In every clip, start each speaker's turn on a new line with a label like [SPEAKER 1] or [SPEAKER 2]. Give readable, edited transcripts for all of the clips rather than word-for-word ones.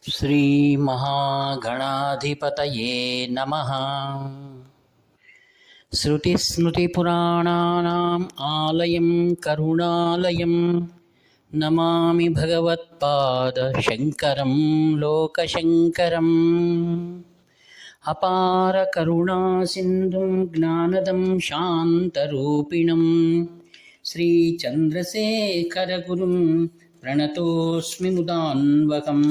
[SPEAKER 1] श्रीमहागणाधिपतये नमः। श्रुतिस्मृतिपुराणानाम् आलयं करुणालयं नमामि भगवत्पादशङ्करं लोकशङ्करम्। अपारकरुणासिन्धुं ज्ञानदं शान्तरूपिणं श्रीचन्द्रशेखरगुरुं प्रणतोऽस्मि मुदान्वकम्।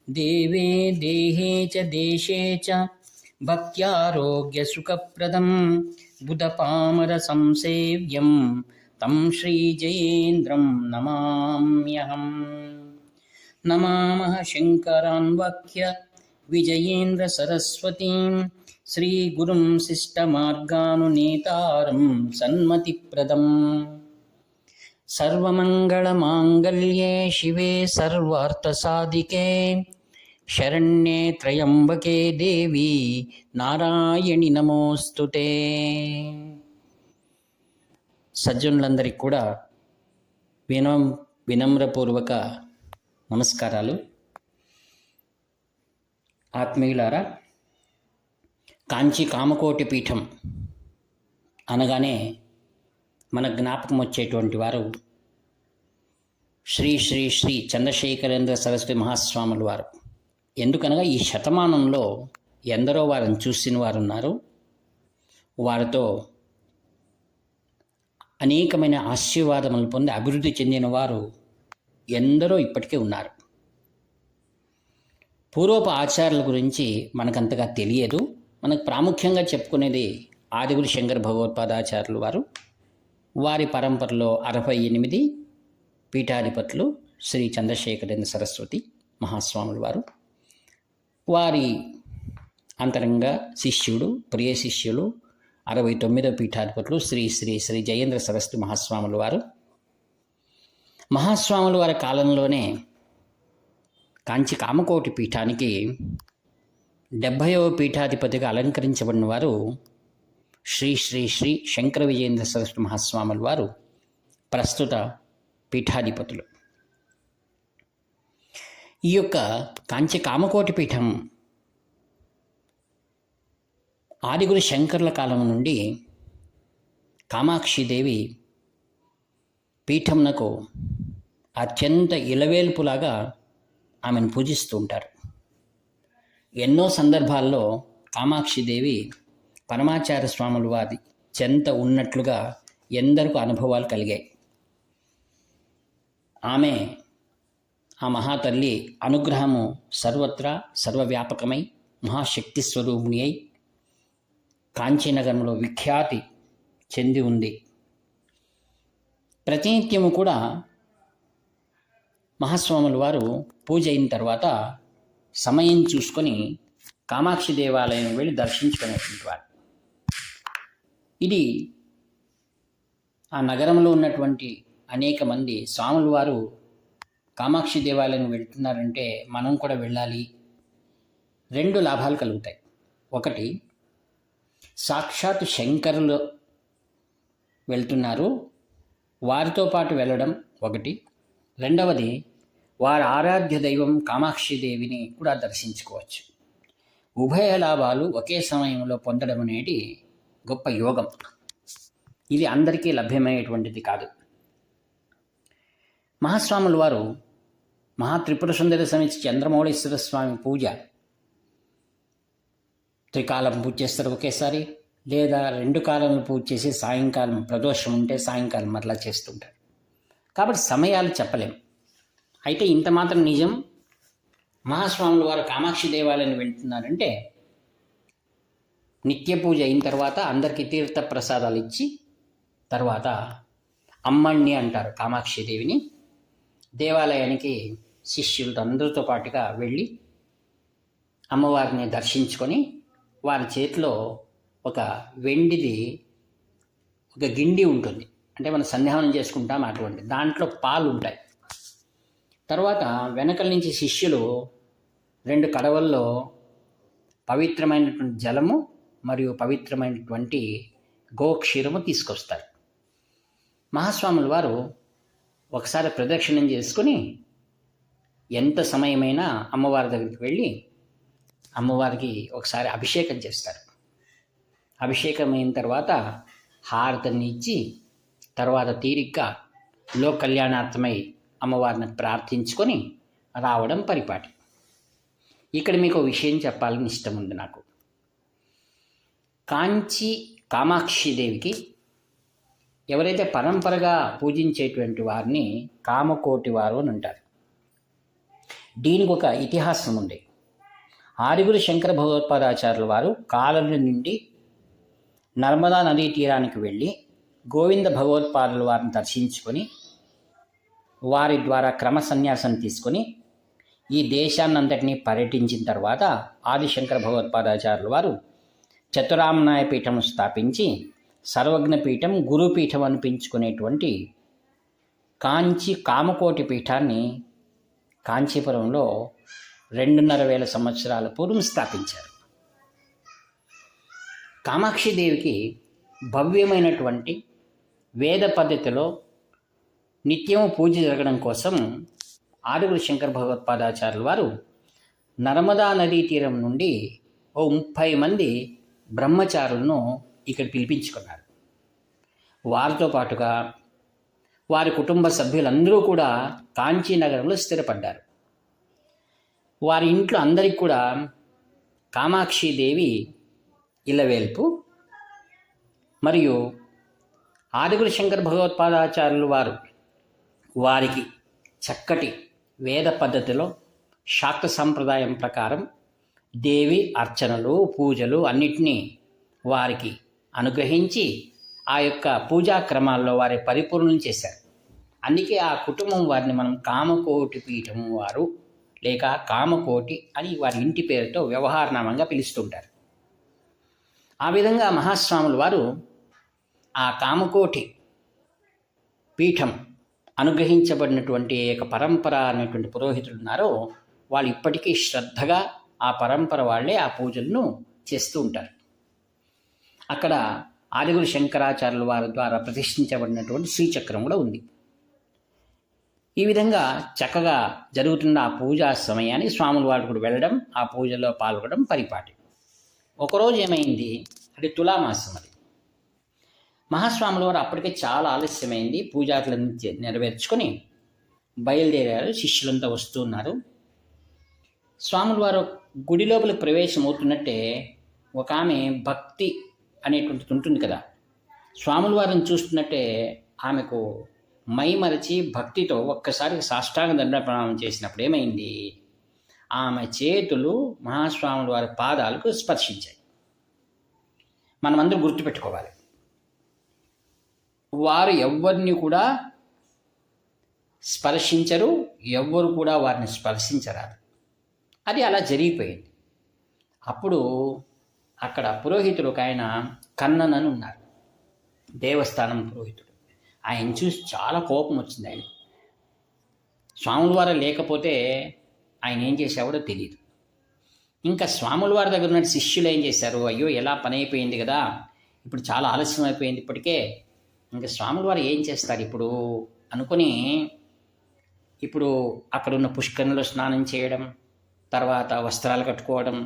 [SPEAKER 1] देवे देहे च देशे च भक्त्यारोग्यसुखप्रदं बुधपामरसंसेव्यं तं श्रीजयेन्द्रं नमाम्यहम्। नमामः शङ्करान्वक्य विजयेन्द्रसरस्वतीं श्रीगुरुं शिष्टमार्गानुनेतारं सन्मतिप्रदम्। सर्वमङ्गलमाङ्गल्ये शिवे सर्वार्थसाधिके शरण्ये त्र्यम्बके देवी నారాయణి నమోస్తుతే. సజ్జనులందరికీ కూడా వినమ్రపూర్వక నమస్కారాలు. ఆత్మీయులారా, కాంచి కామకోటి పీఠం అనగానే మన జ్ఞాపకం వచ్చేటువంటి వారు శ్రీ శ్రీ శ్రీ చంద్రశేఖరేంద్ర సరస్వతి మహాస్వాముల వారు. ఎందుకనగా ఈ శతమానంలో ఎందరో వారిని చూసిన వారు ఉన్నారు. వారితో అనేకమైన ఆశీర్వాదములు పొంది అభివృద్ధి చెందిన వారు ఎందరో ఇప్పటికే ఉన్నారు. పూర్వపు ఆచారాల గురించి మనకంతగా తెలియదు. మనకు ప్రాముఖ్యంగా చెప్పుకునేది ఆదిగురు శంకర భగవత్పాదాచార్యులు వారు. వారి పరంపరలో 68 పీఠాధిపతులు శ్రీ చంద్రశేఖరేంద్ర సరస్వతి మహాస్వాముల వారు. వారి అంతరంగ శిష్యుడు, ప్రియ శిష్యులు 69వ పీఠాధిపతులు శ్రీ శ్రీ శ్రీ జయేంద్ర సరస్వతి మహాస్వాముల వారు. మహాస్వాముల వారి కాలంలోనే కాంచి కామకోటి పీఠానికి 70వ పీఠాధిపతిగా అలంకరించబడిన వారు శ్రీ శ్రీ శ్రీ శంకర విజయేంద్ర సరస్వతి మహాస్వాముల వారు ప్రస్తుత పీఠాధిపతులు. ఈ యొక్క కాంచి కామకోటి పీఠం ఆదిగురు శంకర్ల కాలం నుండి కామాక్షిదేవి పీఠంనకు అత్యంత ఇలవేల్పులాగా ఆమెను పూజిస్తూ ఉంటారు. ఎన్నో సందర్భాల్లో కామాక్షిదేవి పరమాచార్య స్వాముల వారి చెంత ఉన్నట్లుగా ఎందరికో అనుభవాలు కలిగాయి. ఆమె, ఆ మహాతల్లి అనుగ్రహము సర్వత్రా సర్వవ్యాపకమై మహాశక్తి స్వరూపిణి అయి కాంచీనగరంలో విఖ్యాతి చెంది ఉంది. ప్రతినిత్యము కూడా మహాస్వాముల వారు పూజ అయిన తర్వాత సమయం చూసుకొని కామాక్షి దేవాలయం వెళ్ళి దర్శించుకునేటువంటి వారు. ఇది ఆ నగరంలో ఉన్నటువంటి అనేక మంది స్వాముల వారు కామాక్షి దేవాలయం వెళ్తున్నారంటే మనం కూడా వెళ్ళాలి. 2 లాభాలు కలుగుతాయి. ఒకటి, సాక్షాత్ శంకరులు వెళ్తున్నారు, వారితో పాటు వెళ్ళడం ఒకటి. రెండవది, వారి ఆరాధ్య దైవం కామాక్షిదేవిని కూడా దర్శించుకోవచ్చు. ఉభయ లాభాలు ఒకే సమయంలో పొందడం అనేది గొప్ప యోగం. ఇది అందరికీ లభ్యమయ్యేటువంటిది కాదు. మహాస్వాముల వారు మహాత్రిపుర సుందరి సమితి చంద్రమౌళీశ్వర స్వామి పూజ త్రికాలం పూజ చేస్తారు ఒకేసారి, లేదా 2 కాలంలో పూజ చేసి సాయంకాలం ప్రదోషం ఉంటే సాయంకాలం మరలా చేస్తుంటారు. కాబట్టి సమయాలు చెప్పలేం. అయితే ఇంత మాత్రం నిజం, మహాస్వాముల వారు కామాక్షి దేవాలయాన్ని వెళ్తున్నారంటే నిత్య పూజ అయిన తర్వాత అందరికీ తీర్థ ప్రసాదాలు ఇచ్చి తర్వాత అమ్మణ్ణి అంటారు కామాక్షి దేవిని. దేవాలయానికి శిష్యులతో అందరితో పాటుగా వెళ్ళి అమ్మవారిని దర్శించుకొని వారి చేతిలో ఒక వెండిది ఒక గిండి ఉంటుంది. అంటే మనం సంధ్యావనం చేసుకుంటాం అటువంటి, దాంట్లో పాలు ఉంటాయి. తర్వాత వెనకల నుంచి శిష్యులు 2 కడవల్లో పవిత్రమైనటువంటి జలము మరియు పవిత్రమైనటువంటి గోక్షీరము తీసుకొస్తారు. మహాస్వాముల వారు ఒకసారి ప్రదక్షిణం చేసుకుని ఎంత సమయమైనా అమ్మవారి దగ్గరికి వెళ్ళి అమ్మవారికి ఒకసారి అభిషేకం చేస్తారు. అభిషేకం అయిన తర్వాత హారతిని ఇచ్చి తర్వాత తీరిగ్గా లోక కళ్యాణార్థమై అమ్మవారిని ప్రార్థించుకొని రావడం పరిపాటి. ఇక్కడ మీకు విషయం చెప్పాలని ఇష్టం ఉంది నాకు. కాంచి కామాక్షిదేవికి ఎవరైతే పరంపరగా పూజించేటువంటి వారిని కామకోటి వారు అని అంటారు. దీనికి ఒక ఇతిహాసం ఉంది. ఆరుగురు శంకర భగవత్పాదాచార్యుల వారు కాలనీ నుండి నర్మదా నదీ తీరానికి వెళ్ళి గోవింద భగవత్పాదుల వారిని దర్శించుకొని వారి ద్వారా క్రమ సన్యాసం తీసుకొని ఈ దేశాన్నంతటినీ పర్యటించిన తర్వాత ఆదిశంకర భగవత్పాదాచార్యుల వారు చతురామ్నాయ పీఠం స్థాపించి సర్వజ్ఞ పీఠం గురుపీఠం అనిపించుకునేటువంటి కాంచి కామకోటి పీఠాన్ని కాంచీపురంలో 2,500 సంవత్సరాల పూర్వం స్థాపించారు. కామాక్షిదేవికి భవ్యమైనటువంటి వేద పద్ధతిలో నిత్యం పూజ జరగడం కోసం ఆరుగురు శంకర భగవత్పాదాచార్యుల వారు నర్మదా నదీ తీరం నుండి 30 మంది బ్రహ్మచారులను ఇక్కడ పిలిపించుకున్నారు. వారితో పాటుగా వారి కుటుంబ సభ్యులందరూ కూడా కాంచీ నగరంలో స్థిరపడ్డారు. వారి ఇంట్లో అందరికీ కూడా కామాక్షిదేవి ఇలవేల్పు మరియు ఆదిగురు శంకర భగవత్పాదాచార్యులు వారు వారికి చక్కటి వేద పద్ధతిలో శాక్త సంప్రదాయం ప్రకారం దేవి అర్చనలు పూజలు అన్నిటినీ వారికి అనుగ్రహించి ఆ యొక్క పూజా క్రమాల్లో వారి పరిపూర్ణం చేశారు. అందుకే ఆ కుటుంబం వారిని మనం కామకోటి పీఠం వారు లేక కామకోటి అని వారి ఇంటి పేరుతో వ్యవహారనామంగా పిలుస్తుంటారు. ఆ విధంగా మహాస్వాముల వారు ఆ కామకోటి పీఠం అనుగ్రహించబడినటువంటి ఏక పరంపర అనేటువంటి పురోహితులు ఉన్నారో వాళ్ళు ఇప్పటికీ శ్రద్ధగా ఆ పరంపర వాళ్ళే ఆ పూజలను చేస్తూ ఉంటారు. అక్కడ ఆదిగురు శంకరాచార్యుల వారి ద్వారా ప్రతిష్ఠించబడినటువంటి శ్రీచక్రం కూడా ఉంది. ఈ విధంగా చక్కగా జరుగుతున్న ఆ పూజా సమయాన్ని స్వాముల వారు కూడా వెళ్ళడం ఆ పూజలో పాల్గొనడం పరిపాటి. ఒకరోజు ఏమైంది, అది తులామాసం. అది మహాస్వాముల వారు అప్పటికే చాలా ఆలస్యమైంది, పూజాకులను నెరవేర్చుకొని బయలుదేరారు. శిష్యులంతా వస్తున్నారు. స్వాముల వారు గుడి లోపలికి ప్రవేశం అవుతున్నట్టే ఒక ఆమె భక్తి అనేటువంటిది ఉంటుంది కదా, స్వాముల వారిని చూస్తున్నట్టే ఆమెకు మైమరచి భక్తితో ఒక్కసారి సాష్టాంగ దండ ప్రణామం చేసినప్పుడు ఏమైంది, ఆమె చేతులు మహాస్వాముల వారి పాదాలకు స్పర్శించాయి. మనమందరూ గుర్తుపెట్టుకోవాలి, వారు ఎవ్వరిని కూడా స్పర్శించరు, ఎవ్వరు కూడా వారిని స్పర్శించరాదు. అది అలా జరిగిపోయింది. అప్పుడు అక్కడ పురోహితుడు ఒక ఆయన కన్నన్ అని ఉన్నారు, దేవస్థానం పురోహితుడు. ఆయన చూసి చాలా కోపం వచ్చింది. ఆయన స్వాముల వారు లేకపోతే ఆయన ఏం చేసేవాడో తెలియదు. ఇంకా స్వాముల వారి దగ్గర ఉన్న శిష్యులు ఏం చేశారు, అయ్యో ఎలా పని అయిపోయింది కదా, ఇప్పుడు చాలా ఆలస్యం అయిపోయింది ఇప్పటికే, ఇంకా స్వాముల వారు ఏం చేస్తారు ఇప్పుడు అనుకుని ఇప్పుడు అక్కడున్న పుష్కరంలో స్నానం చేయడం, తర్వాత వస్త్రాలు కట్టుకోవడం,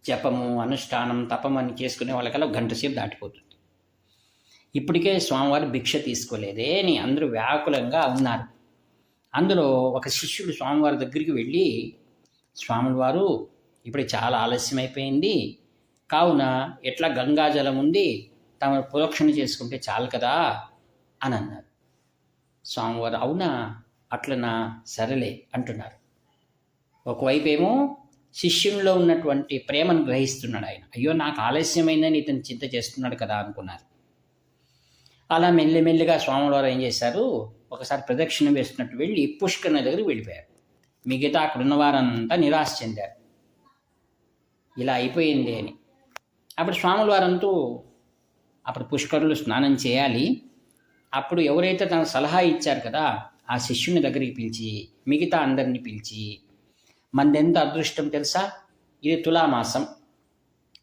[SPEAKER 1] జపము అనుష్ఠానం తపం అని చేసుకునే వాళ్ళకల్లా 1 గంట సేపు దాటిపోతుంది. ఇప్పటికే స్వామివారు భిక్ష తీసుకోలేదే అని అందరూ వ్యాకులంగా ఉన్నారు. అందులో ఒక శిష్యుడు స్వామివారి దగ్గరికి వెళ్ళి, స్వాముల వారు ఇప్పుడు చాలా ఆలస్యం అయిపోయింది కావున ఎట్లా గంగాజలం ఉంది తమ ప్రోక్షణ చేసుకుంటే చాలు కదా అని అన్నారు. స్వామివారు అవునా అట్లనా సరేలే అంటున్నారు. ఒకవైపు ఏమో శిష్యుల్లో ఉన్నటువంటి ప్రేమను గ్రహిస్తున్నాడు ఆయన. అయ్యో నాకు ఆలస్యమైందని ఇతను చింత చేస్తున్నాడు కదా అనుకున్నారు. అలా మెల్లిమెల్లిగా స్వాముల వారు ఏం చేశారు, ఒకసారి ప్రదక్షిణ వేస్తున్నట్టు వెళ్ళి పుష్కరణ దగ్గరికి వెళ్ళిపోయారు. మిగతా అక్కడున్న వారంతా నిరాశ చెందారు, ఇలా అయిపోయింది అని. అప్పుడు స్వాముల వారంతూ అప్పుడు పుష్కరులు స్నానం చేయాలి. అప్పుడు ఎవరైతే తనకు సలహా ఇచ్చారు కదా ఆ శిష్యుని దగ్గరికి పిలిచి మిగతా అందరినీ పిలిచి, మనదెంత అదృష్టం తెలుసా, ఇది తులామాసం,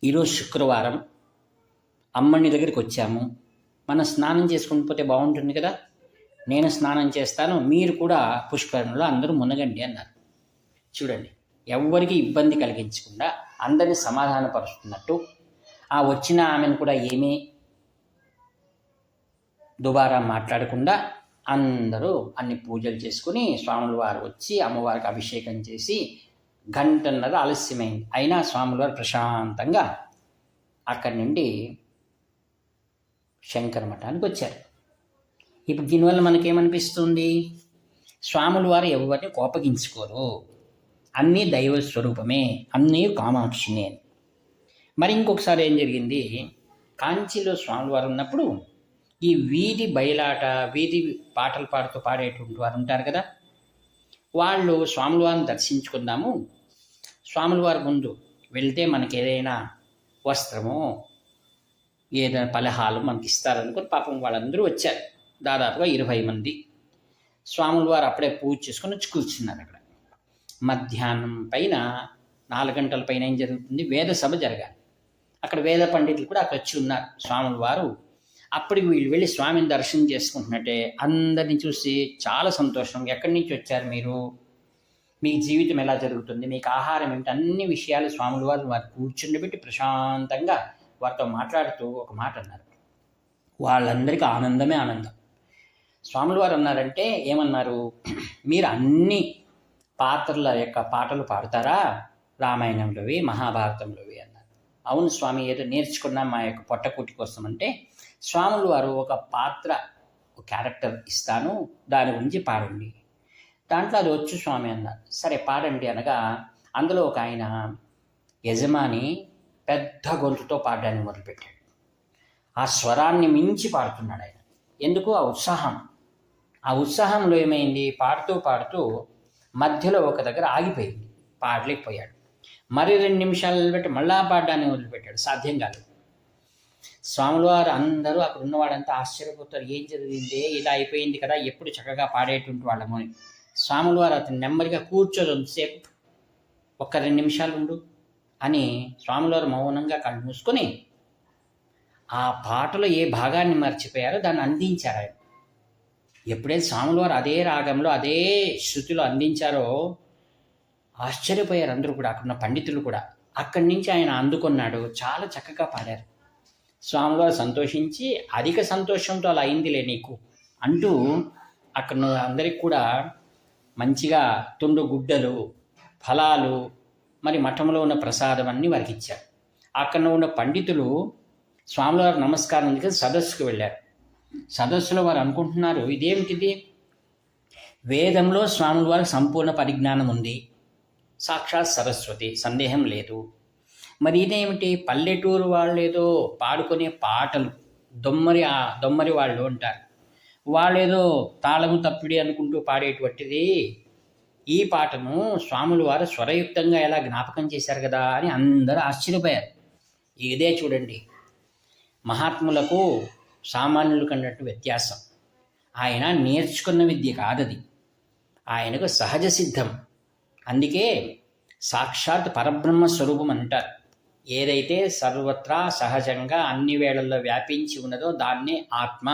[SPEAKER 1] ఈరోజు శుక్రవారం, అమ్మని దగ్గరికి వచ్చాము, మనం స్నానం చేసుకుని పోతే బాగుంటుంది కదా, నేను స్నానం చేస్తాను, మీరు కూడా పుష్కరంలో అందరూ మునగండి అన్నారు. చూడండి, ఎవ్వరికి ఇబ్బంది కలిగించకుండా అందరినీ సమాధానపరుస్తున్నట్టు, ఆ వచ్చిన ఆమెను కూడా ఏమీ దుబారా మాట్లాడకుండా అందరూ అన్ని పూజలు చేసుకుని స్వాముల వారు వచ్చి అమ్మవారికి అభిషేకం చేసి గంటన్నర ఆలస్యమైంది. అయినా స్వాముల వారు ప్రశాంతంగా అక్కడి నుండి శంకర మఠానికి వచ్చారు. ఇప్పుడు దీనివల్ల మనకేమనిపిస్తుంది? స్వాముల వారు ఎవరిని కోపగించుకోరు, అన్నీ దైవ స్వరూపమే, అన్నీ కామాక్షినే. మరి ఇంకొకసారి ఏం జరిగింది, కాంచీలో స్వాముల వారు ఉన్నప్పుడు ఈ వీధి బయలాట, వీధి పాటలు పాడుతూ పాడేటువంటి వారు ఉంటారు కదా, వాళ్ళు స్వాముల వారిని దర్శించుకుందాము, స్వాముల వారి ముందు వెళ్తే మనకి ఏదైనా వస్త్రము ఏదైనా పలహాలు మనకి ఇస్తారనుకుని పాపం వాళ్ళందరూ వచ్చారు. దాదాపుగా 20 మంది. స్వాముల వారు అప్పుడే పూజ చేసుకొని వచ్చి కూర్చున్నారు అక్కడ. మధ్యాహ్నం పైన 4 గంటల పైన ఏం జరుగుతుంది, వేద సభ జరగాలి. అక్కడ వేద పండితులు కూడా అక్కడ వచ్చి ఉన్నారు. స్వాముల వారు అప్పటికి వీళ్ళు వెళ్ళి స్వామిని దర్శనం చేసుకుంటున్నట్టే అందరిని చూసి చాలా సంతోషం, ఎక్కడి నుంచి వచ్చారు మీరు, మీ జీవితం ఎలా జరుగుతుంది, మీకు ఆహారం ఏమిటి, అన్ని విషయాలు స్వాముల వారు కూర్చుండబెట్టి ప్రశాంతంగా వారితో మాట్లాడుతూ ఒక మాట అన్నారు. వాళ్ళందరికీ ఆనందమే ఆనందం. స్వాముల వారు అన్నారంటే ఏమన్నారు, మీరు అన్ని పాత్రల యొక్క పాటలు పాడతారా, రామాయణంలోవి మహాభారతంలోవి అన్నారు. అవును స్వామి, ఏదో నేర్చుకున్నాం మా యొక్క పొట్టకూటి కోసం అంటే, స్వాముల వారు ఒక పాత్ర, ఒక క్యారెక్టర్ ఇస్తాను, దాని గురించి పాడండి. దాంట్లో అది వచ్చు స్వామి అన్నారు. సరే పాడండి అనగా అందులో ఒక ఆయన యజమాని పెద్ద గొంతుతో పాడడానికి మొదలుపెట్టాడు. ఆ స్వరాన్ని మించి పాడుతున్నాడు ఆయన. ఎందుకు? ఆ ఉత్సాహంలో ఏమైంది, పాడుతూ పాడుతూ మధ్యలో ఒక దగ్గర ఆగిపోయింది, పాడలేకపోయాడు. మరి 2 నిమిషాలు పెట్టి మళ్ళా పాడడాన్ని వదిలిపెట్టాడు, సాధ్యం కాదు. స్వాముల వారు అందరూ అక్కడ ఉన్నవాడంతా ఆశ్చర్యపోతారు, ఏం జరిగింది, ఇలా అయిపోయింది కదా, ఎప్పుడు చక్కగా పాడేటువంటి వాళ్ళము అని. స్వాముల వారు అతను నెమ్మదిగా కూర్చోసేపు, ఒక్క 2 నిమిషాలు ఉండు అని స్వాముల వారు మౌనంగా కళ్ళు మూసుకొని ఆ పాటలో ఏ భాగాన్ని మర్చిపోయారో దాన్ని అందించారు ఆయన. ఎప్పుడైతే స్వాముల వారు అదే రాగంలో అదే శృతిలో అందించారో ఆశ్చర్యపోయారు అందరూ కూడా, అక్కడున్న పండితులు కూడా. అక్కడి నుంచి ఆయన అందుకున్నాడు, చాలా చక్కగా పాడారు. స్వాముల వారు సంతోషించి, అధిక సంతోషంతో అలా అయిందిలే నీకు అంటూ అక్కడ అందరికి కూడా మంచిగా తుండు గుడ్డలు, ఫలాలు, మరి మఠంలో ఉన్న ప్రసాదం అన్నీ వారికి ఇచ్చారు. అక్కడ ఉన్న పండితులు స్వాముల వారు నమస్కారం అందుకని సదస్సుకు వెళ్ళారు. సదస్సులో వారు అనుకుంటున్నారు, ఇదేమిటిది, వేదంలో స్వాముల వారికి సంపూర్ణ పరిజ్ఞానం ఉంది, సాక్షాత్ సరస్వతి, సందేహం లేదు. మరి ఇదేమిటి, పల్లెటూరు వాళ్ళు ఏదో పాడుకునే పాటలు, దొమ్మరి వాళ్ళు అంటారు, వాళ్ళేదో తాళము తప్పిడి అనుకుంటూ పాడేటువంటిది, ఈ పాటను స్వాముల వారు స్వరయుక్తంగా ఎలా జ్ఞాపకం చేశారు కదా అని అందరూ ఆశ్చర్యపోయారు. ఇదే చూడండి, మహాత్ములకు సామాన్యులు కన్నట్టు వ్యత్యాసం. ఆయన నేర్చుకున్న విద్య కాదది, ఆయనకు సహజ సిద్ధం. అందుకే సాక్షాత్ పరబ్రహ్మ స్వరూపం అంటారు. ఏదైతే సర్వత్రా సహజంగా అన్ని వేళల్లో వ్యాపించి ఉన్నదో దాన్నే ఆత్మ,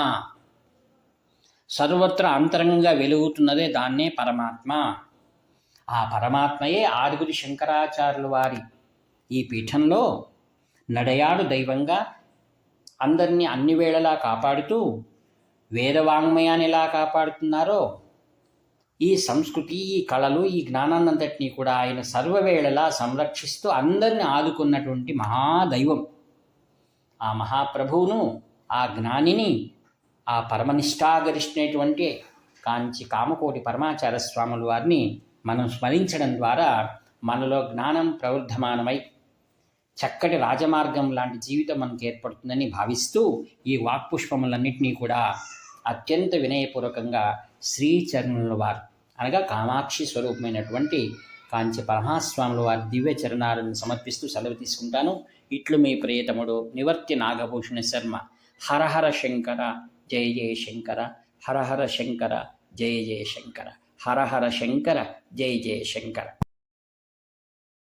[SPEAKER 1] సర్వత్రా అంతరంగంగా వెలుగుతున్నదే దాన్నే పరమాత్మ. ఆ పరమాత్మయే ఆరుగురి శంకరాచార్యుల వారి ఈ పీఠంలో నడయాడు దైవంగా అందరినీ అన్ని వేళలా కాపాడుతూ వేదవాంగ్మయాన్ని ఎలా కాపాడుతున్నారో ఈ సంస్కృతి, ఈ కళలు, ఈ జ్ఞానాన్నంతటినీ కూడా ఆయన సర్వవేళలా సంరక్షిస్తూ అందరిని ఆదుకున్నటువంటి మహాదైవం. ఆ మహాప్రభువును, ఆ జ్ఞానిని, ఆ పరమనిష్టాగరిష్ఠైనటువంటి కాంచి కామకోటి పరమాచార్య స్వాముల వారిని మనం స్మరించడం ద్వారా మనలో జ్ఞానం ప్రవృద్ధమానమై చక్కటి రాజమార్గం లాంటి జీవితం మనకు ఏర్పడుతుందని భావిస్తూ ఈ వాక్పుష్పములన్నింటినీ కూడా అత్యంత వినయపూర్వకంగా శ్రీచరణుల వారు అనగా కామాక్షి స్వరూపమైనటువంటి కాంచి పరమాస్వాముల వారి దివ్య చరణాలను సమర్పిస్తూ సెలవు తీసుకుంటాను. ఇట్లు మీ ప్రియతముడు నివర్తి నాగభూషణ శర్మ. హరహర శంకర జయ జయ శంకర, హరహర శంకర జయ జయ శంకర, హరహర శంకర జయ జయ శంకర.